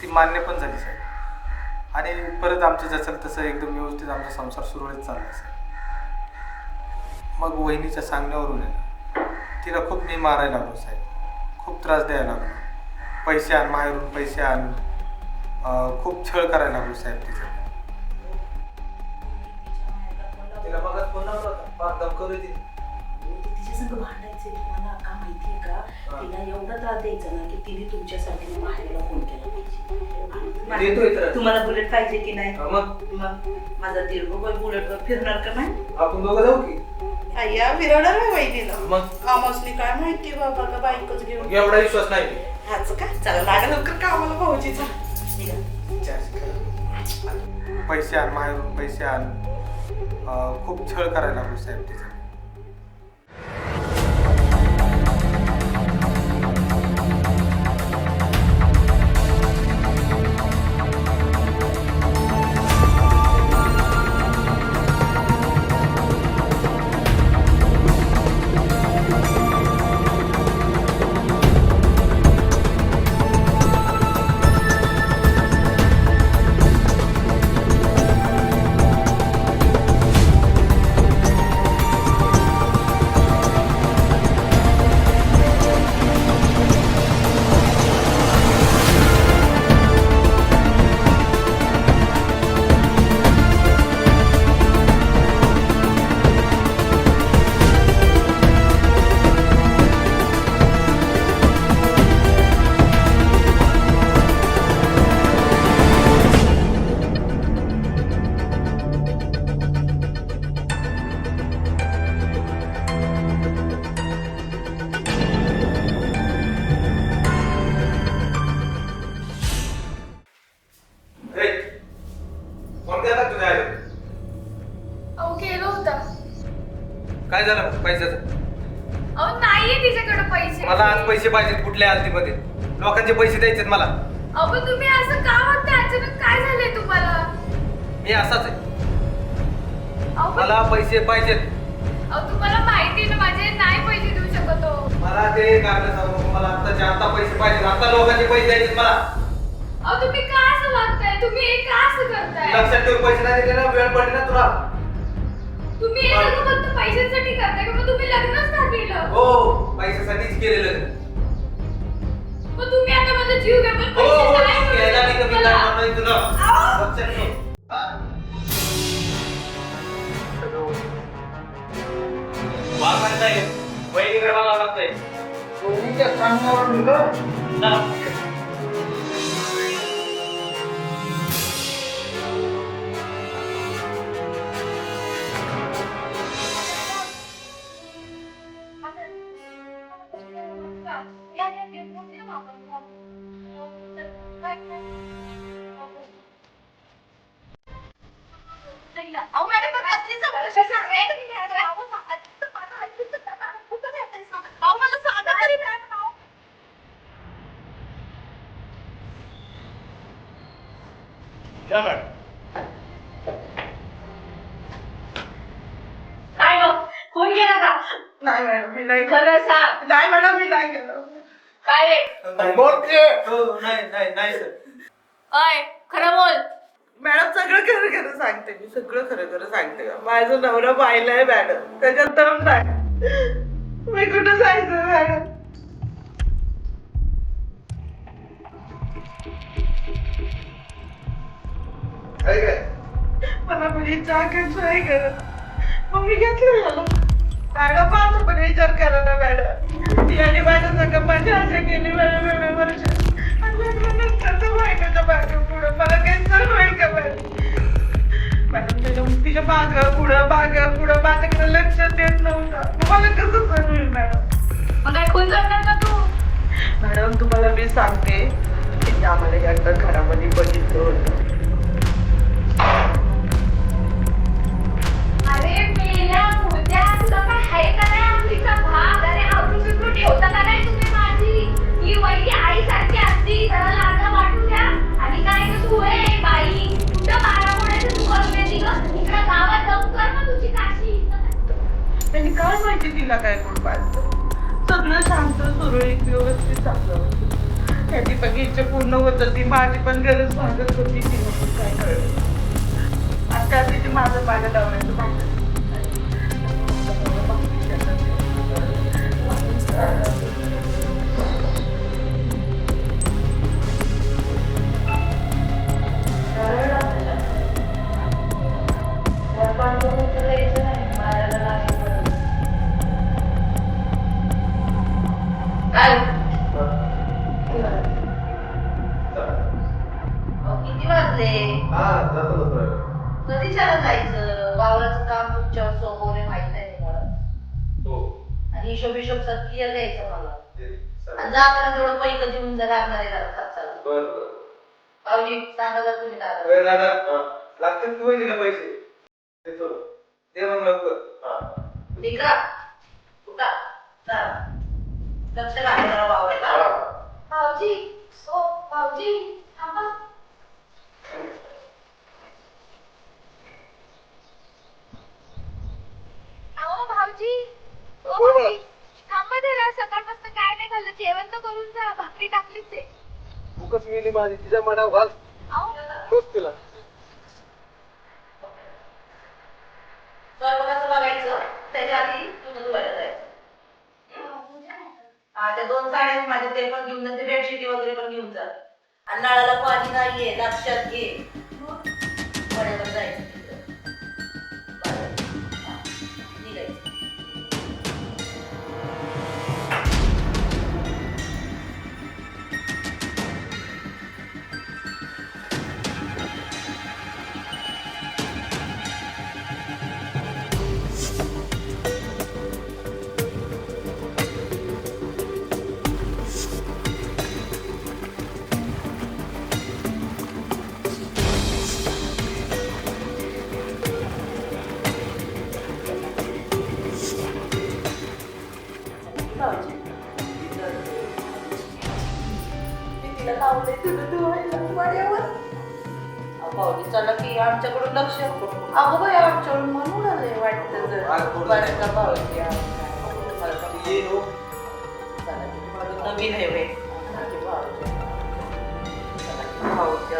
ती मान्य पण झाली साहेब. आणि परत आमचं जसं तसं एकदम व्यवस्थित आमचा संसार सुरळीत चालला साहेब. मग वहिनीच्या सांगण्यावरून आहे ना, तिला खूप मी मारायला लागलो साहेब, खूप त्रास द्यायला लागलो. पैसे आण, माहेरून पैसे आण, खूप छळ करायला लागलो साहेब तिचा. तिला मगच फोन लावला होता, फार दमकवली तिने. तिच्या संग भांडायचंय तुम्हाला का माहितीये का? तिला एवढा त्रास द्यायचा ना की तिने तुमच्यासाठी माहेरला फोन केला पाहिजे. तुम्हाला बुलेट पाहिजे की नाही? मग माझा दीर्घ बुलेटवर फिरणार का नाही? आपण दोघं जाऊ की? अय्या फिरवणार आहे वहिनीला. मग कामासनी काय माहिती बाबा का बायकोच घेऊन एवढा विश्वास नाही. ह्याच का? चला लागा लवकर कामाला भाऊजीचा. पैसे आण, माहेरून पैसे आण, खूप छळ करायला लागलो साहेब तिचा. काय झालं पैशाचं? अहो नाहीये तिच्याकडे पैसे. मला आज पैसे पाहिजेत कुठल्या हालतीमध्ये. लोकांचे पैसे द्यायचेत मला. अहो तुम्ही असं का म्हणताय? अचानक काय झालंय तुम्हाला? मी असाच आहे. अहो मला पैसे पाहिजेत. तुम्हाला माहिती आहे ना माझे नाही पैसे देऊ शकत हो. मला ते कारण सांगू, मला आता पैसे पाहिजेत. आता लोकांचे पैसे द्यायचेत मला. अहो तुम्ही का असं वागताय? तुम्ही हे का असं करताय? लक्षात ठेव, पैसे नाही दिले ना, वेळ पडली ना तुला. तुम्ही हे सगळं फक्त पैशांसाठी करताय का? मग तुम्ही लग्नच का केलं? हो, पैशासाठीच केलेलं. मग तुम्ही आता माझा जीव घ्या पण हो हो, पैसे नाही घ्यायला मी कमी मला. करणार नाही तुला. लक्षात ठेव. वाघ म्हणताय वहिनीकडे बघावं लागतंय. वहिनीच्या सांगण्यावरून चला. अहो मॅडम पण असली समस्या सांगा. अहो मला सांगा तरी मॅडम. या मॅडम. काय गं? फोन केला का? नाही मॅडम मी नाही. खरं सांग. नाही मॅडम मी नाही केलं. काय रे? बोल की. हो, नाही सर. अय खरं बोल. मॅडम सगळं खरं खरं सांगते मी. सगळं खरं खरं सांगते. माझा नवरा पाहिलाय मॅडम. त्याच्यात दम नाही. मी कुठं जायचं मॅडम? मला म्हणजे जागाच नाही करत. मग मी घेतलं मला. मॅडम माझं पण विचार करा ना मॅडम. ती आणि माझ्या संग माझ्या आशा केली वेगवेगळे वर्ष. आणि लग्नानंतर तर बायकोच्या मागे पुढं मला काही सण होईल का मॅडम? मॅडम त्याच्या तिच्या मागं पुढं माझ्याकडे लक्ष देत नव्हतं. मला कसं सण होईल मॅडम? मग काय खून करणार का तू? मॅडम तुम्हाला मी सांगते की आम्हाला एकदा घरामध्ये बघितलं होतं. अरे मेल्या मुद्द्या तुला काय आहे का नाही? आमचा भाग अरे आवरून बिवरून ठेवता का नाही तुम्ही माझी? ही वहिनी आईसारखी असती जरा लाजा वाटू द्या. आणि काय ग तू आहे बाई कुठं बारा मोड्याचं तू करून येते ग? इकडं गावात जाऊन कर ना तुझी काशी. त्यांनी काय माहिती तिला काय कोण पाहिजे. सगळं शांत सुरळीत व्यवस्थित चाललं. त्या दीपक इच्छा पूर्ण होत होती, माझी पण गरज भागत होती. ती नको काय कळलं आज त्या दिवशी माझं माझ्या लावण्याचं भागत. किती वाजले? कधी शाळा जायचं? वावराचं काम तुमच्यावर सोपवणे माहित नाही मला. आणि हिशोब सर क्लिअर द्यायचं मला. आणि जाताना तेवढं पैक देऊन जरा आणणारे खर्चाला. पाहुजी सांगा जर तुम्ही दादा. लागतात की वहिनीला पैसे दे मग लवकर. निघा उठा लक्ष घालायला वावराला. भाऊजी ओ भाऊजी थांबा. अहो भाऊजी ओ भाऊजी थांबा जरा. सकाळपासून काय नाही खाल्लं. जेवण तर करून जा. भाकरी टाकलीच आहे. उगाच मिली माझी तिच्या मनावर घाल. खूप तुला स्वयंपाकाचं बघायचं. त्याच्या आधी तुझं धुवायला जायचं. त्या 2 साड्या आहेत माझ्या, ते पण घेऊन जा. ते बेडशीट वगैरे पण घेऊन जा. आणि नळाला पाणी नाहीये लक्षात घे. वड्यावर जायचं तिथं. निघायचं. चला की आमच्याकडून लक्ष. अगो बाई आमच्याकडून म्हणून आले वाटतं जर बरं का भाऊजी. नवीन आहे बाई भाऊजी.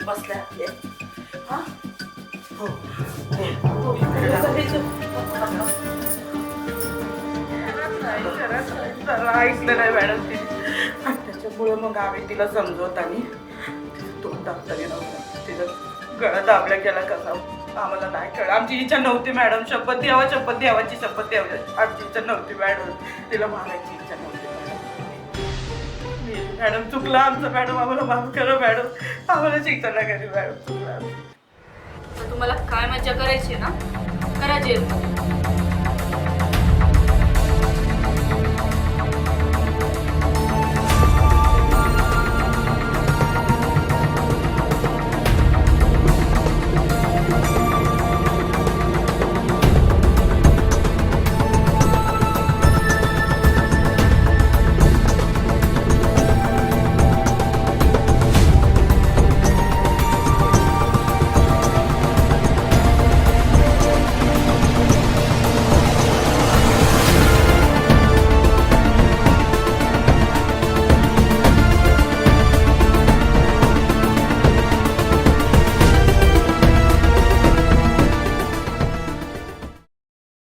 बसल्या हा हो हो इकडे जायचं. जरा ऐकलं नाही मॅडम तिने आणि त्याच्यामुळे मग आम्ही तिला समजवत आणि तोंड दाबताना नव्हतं तिथं गळा दाबल्या गेला कसा आम्हाला नाही कळलं. आमची इच्छा नव्हती मॅडम, शपथ द्यावाची शपथ द्यावी आमची इच्छा नव्हती मॅडम, तिला मारायची इच्छा नव्हती मॅडम. मॅडम चुकलं आमचं मॅडम, आम्हाला माफ करा मॅडम, आम्हाला शिक्षा नका करू मॅडम, चुकलं. तर तुम्हाला काय मजा करायची ना करा जेलमध्ये.